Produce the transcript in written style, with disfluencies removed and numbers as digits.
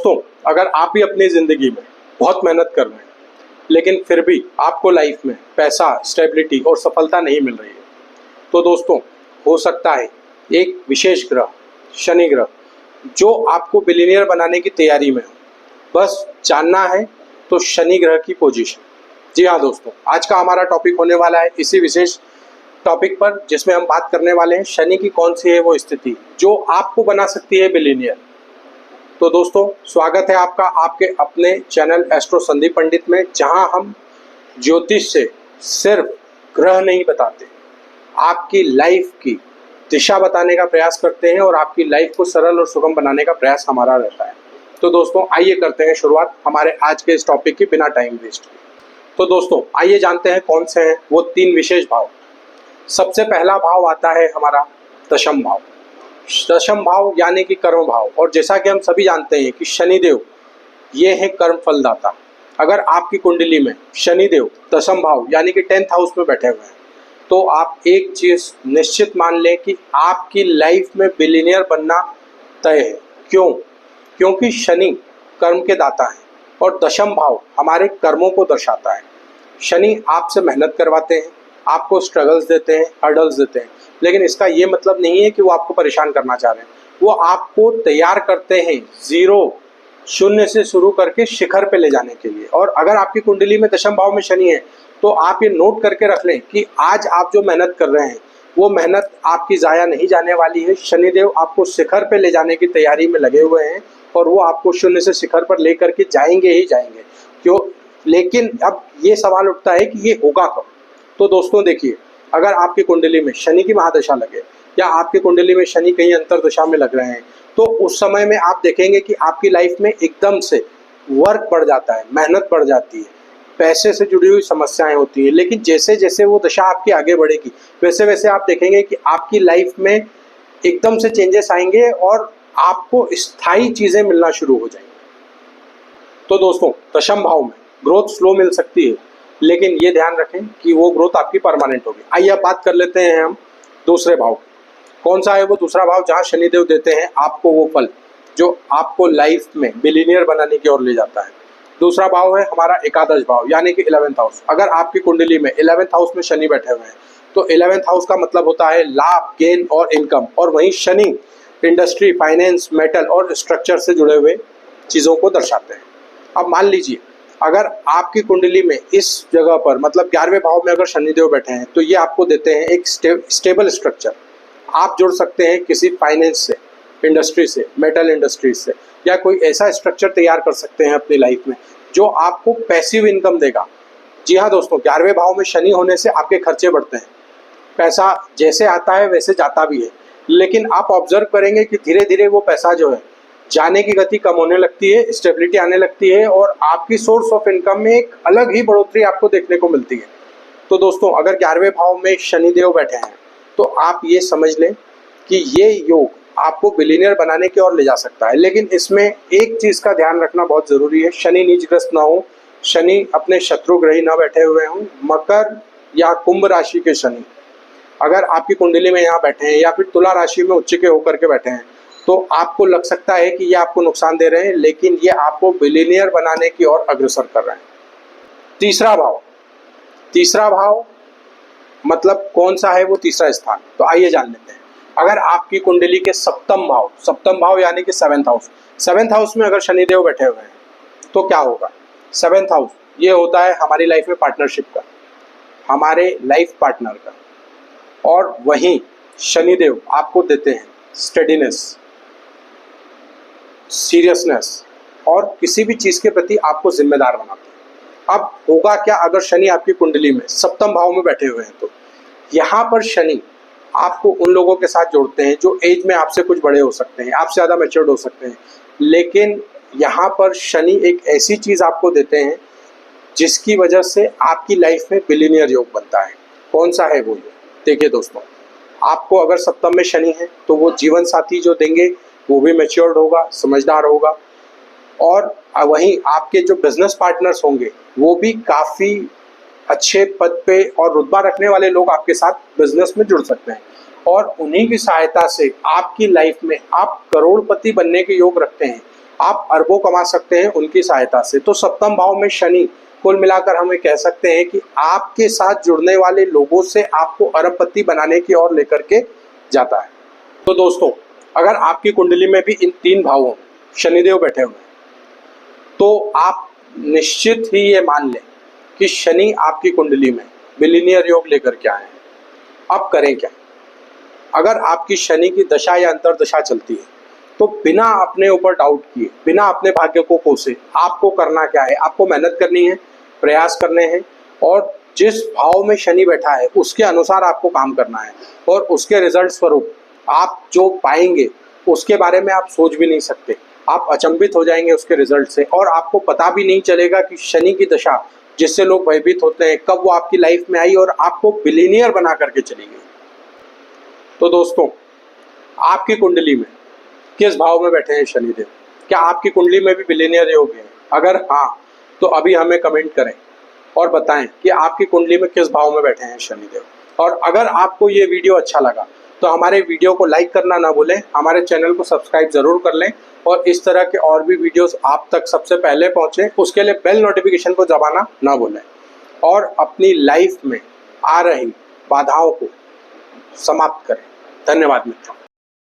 दोस्तों, अगर आप भी अपनी ज़िंदगी में बहुत मेहनत कर रहे हैं लेकिन फिर भी आपको लाइफ में पैसा, स्टेबिलिटी और सफलता नहीं मिल रही है, तो दोस्तों हो सकता है एक विशेष ग्रह, शनि ग्रह, जो आपको बिलियनियर बनाने की तैयारी में हो। बस जानना है तो शनि ग्रह की पोजीशन। जी हाँ दोस्तों, आज का हमारा टॉपिक होने वाला है इसी विशेष टॉपिक पर, जिसमें हम बात करने वाले हैं शनि की कौन सी है वो स्थिति जो आपको बना सकती है बिलियनियर। तो दोस्तों, स्वागत है आपका आपके अपने चैनल एस्ट्रो संदीप पंडित में, जहां हम ज्योतिष से सिर्फ ग्रह नहीं बताते, आपकी लाइफ की दिशा बताने का प्रयास करते हैं और आपकी लाइफ को सरल और सुगम बनाने का प्रयास हमारा रहता है। तो दोस्तों, आइए करते हैं शुरुआत हमारे आज के इस टॉपिक की बिना टाइम वेस्ट किए। तो दोस्तों, आइए जानते हैं कौन से हैं वो तीन विशेष भाव। सबसे पहला भाव आता है हमारा दशम भाव। दशम भाव यानी कि कर्म भाव, और जैसा कि हम सभी जानते हैं कि शनिदेव ये है कर्म फलदाता। अगर आपकी कुंडली में शनिदेव दशम भाव यानी कि 10th हाउस में बैठे हुए हैं, तो आप एक चीज निश्चित मान लें कि आपकी लाइफ में बिलियनियर बनना तय है। क्यों? क्योंकि शनि कर्म के दाता है और दशम भाव हमारे कर्मों को दर्शाता है। शनि आपसे मेहनत करवाते हैं, आपको स्ट्रगल्स देते हैं, हर्डल्स देते हैं, लेकिन इसका ये मतलब नहीं है कि वो आपको परेशान करना चाह रहे हैं। वो आपको तैयार करते हैं जीरो, शून्य से शुरू करके शिखर पे ले जाने के लिए। और अगर आपकी कुंडली में दशम भाव में शनि है, तो आप ये नोट करके रख लें कि आज आप जो मेहनत कर रहे हैं वो मेहनत आपकी ज़ाया नहीं जाने वाली है। शनिदेव आपको शिखर पे ले जाने की तैयारी में लगे हुए हैं और वो आपको शून्य से शिखर पर ले करके जाएंगे ही जाएंगे। क्यों? लेकिन अब ये सवाल उठता है कि ये होगा कब। तो दोस्तों देखिए, अगर आपकी कुंडली में शनि की महादशा लगे या आपकी कुंडली में शनि कहीं अंतरदशा में लग रहे हैं, तो उस समय में आप देखेंगे कि आपकी लाइफ में एकदम से वर्क बढ़ जाता है, मेहनत बढ़ जाती है, पैसे से जुड़ी हुई समस्याएं होती हैं। लेकिन जैसे जैसे वो दशा आपकी आगे बढ़ेगी, वैसे वैसे आप देखेंगे कि आपकी लाइफ में एकदम से चेंजेस आएंगे और आपको स्थायी चीज़ें मिलना शुरू हो जाएंगी। तो दोस्तों, दशम भाव में ग्रोथ स्लो मिल सकती है, लेकिन ये ध्यान रखें कि वो ग्रोथ आपकी परमानेंट होगी। आइए अब बात कर लेते हैं हम दूसरे भाव की। कौन सा है वो दूसरा भाव जहाँ शनिदेव देते हैं आपको वो फल जो आपको लाइफ में बिलियनियर बनाने की ओर ले जाता है। दूसरा भाव है हमारा एकादश भाव यानी कि 11th हाउस। अगर आपकी कुंडली में 11th हाउस में शनि बैठे हुए हैं, तो 11th हाउस का मतलब होता है लाभ, गेन और इनकम। और वहीं शनि इंडस्ट्री, फाइनेंस, मेटल और स्ट्रक्चर से जुड़े हुए चीज़ों को दर्शाते हैं। अब मान लीजिए, अगर आपकी कुंडली में इस जगह पर मतलब 11वें भाव में अगर शनिदेव बैठे हैं, तो ये आपको देते हैं एक स्टेबल स्ट्रक्चर। आप जुड़ सकते हैं किसी फाइनेंस से, इंडस्ट्री से, मेटल इंडस्ट्रीज से, या कोई ऐसा स्ट्रक्चर तैयार कर सकते हैं अपनी लाइफ में जो आपको पैसिव इनकम देगा। जी हाँ दोस्तों, 11वें भाव में शनि होने से आपके खर्चे बढ़ते हैं, पैसा जैसे आता है वैसे जाता भी है। लेकिन आप ऑब्जर्व करेंगे कि धीरे धीरे वो पैसा जो है जाने की गति कम होने लगती है, स्टेबिलिटी आने लगती है और आपकी सोर्स ऑफ इनकम में एक अलग ही बढ़ोतरी आपको देखने को मिलती है। तो दोस्तों, अगर 11वें भाव में शनिदेव बैठे हैं, तो आप ये समझ लें कि ये योग आपको बिलियनियर बनाने की ओर ले जा सकता है। लेकिन इसमें एक चीज़ का ध्यान रखना बहुत ज़रूरी है, शनि नीचग्रस्त ना हो, शनि अपने शत्रुग्रही ना बैठे हुए हों। मकर या कुंभ राशि के शनि अगर आपकी कुंडली में यहाँ बैठे हैं या फिर तुला राशि में उच्च के होकर के बैठे हैं, तो आपको लग सकता है कि ये आपको नुकसान दे रहे हैं, लेकिन ये आपको बिलियनियर बनाने की ओर अग्रसर कर रहे हैं। तीसरा भाव मतलब कौन सा है वो तीसरा स्थान, तो आइए जान लेते हैं। अगर आपकी कुंडली के सप्तम भाव यानी कि 7th हाउस, 7th हाउस में अगर शनिदेव बैठे हुए हैं, तो क्या होगा? 7th हाउस ये होता है हमारी लाइफ में पार्टनरशिप का, हमारे लाइफ पार्टनर का। और वहीं शनिदेव आपको देते हैं स्टेडीनेस, सीरियसनेस और किसी भी चीज़ के प्रति आपको जिम्मेदार बनाते हैं। अब होगा क्या अगर शनि आपकी कुंडली में सप्तम भाव में बैठे हुए हैं, तो यहाँ पर शनि आपको उन लोगों के साथ जोड़ते हैं जो एज में आपसे कुछ बड़े हो सकते हैं, आपसे ज़्यादा मैच्योर्ड हो सकते हैं। लेकिन यहाँ पर शनि एक ऐसी चीज़ आपको देते हैं जिसकी वजह से आपकी लाइफ में बिलियनियर योग बनता है। कौन सा है वो योग? देखिए दोस्तों, आपको अगर सप्तम में शनि है, तो वो जीवन साथी जो देंगे वो भी मैच्योर्ड होगा, समझदार होगा। और वहीं आपके जो बिजनेस पार्टनर्स होंगे वो भी काफ़ी अच्छे पद पे और रुतबा रखने वाले लोग आपके साथ बिजनेस में जुड़ सकते हैं। और उन्हीं की सहायता से आपकी लाइफ में आप करोड़पति बनने के योग रखते हैं। आप अरबों कमा सकते हैं उनकी सहायता से। तो सप्तम भाव में शनि, कुल मिलाकर हमें कह सकते हैं कि आपके साथ जुड़ने वाले लोगों से आपको अरबपति बनाने की ओर लेकर के जाता है। तो दोस्तों, अगर आपकी कुंडली में भी इन 3 भावों में शनिदेव बैठे हुए हैं तो आप निश्चित ही ये मान लें कि शनि आपकी कुंडली में बिलियनियर योग लेकर के आए हैं। अब करें क्या? अगर आपकी शनि की दशा या अंतर्दशा चलती है तो बिना अपने ऊपर डाउट किए, बिना अपने भाग्य को कोसे, आपको करना क्या है? आपको मेहनत करनी है, प्रयास करने हैं और जिस भाव में शनि बैठा है उसके अनुसार आपको काम करना है और उसके रिजल्ट स्वरूप आप जो पाएंगे उसके बारे में आप सोच भी नहीं सकते। आप अचंभित हो जाएंगे उसके रिजल्ट से और आपको पता भी नहीं चलेगा कि शनि की दशा जिससे लोग भयभीत होते हैं कब वो आपकी लाइफ में आई और आपको बिलियनियर बना करके चली गई। तो दोस्तों, आपकी कुंडली में किस भाव में बैठे हैं शनिदेव? क्या आपकी कुंडली में भी बिलियनियर योग है? अगर हाँ, तो अभी हमें कमेंट करें और बताएं कि आपकी कुंडली में किस भाव में बैठे हैं शनिदेव। और अगर आपको ये वीडियो अच्छा लगा तो हमारे वीडियो को लाइक करना ना भूलें, हमारे चैनल को सब्सक्राइब जरूर कर लें और इस तरह के और भी वीडियोस आप तक सबसे पहले पहुंचे उसके लिए बेल नोटिफिकेशन को दबाना ना भूलें और अपनी लाइफ में आ रही बाधाओं को समाप्त करें। धन्यवाद मित्रों।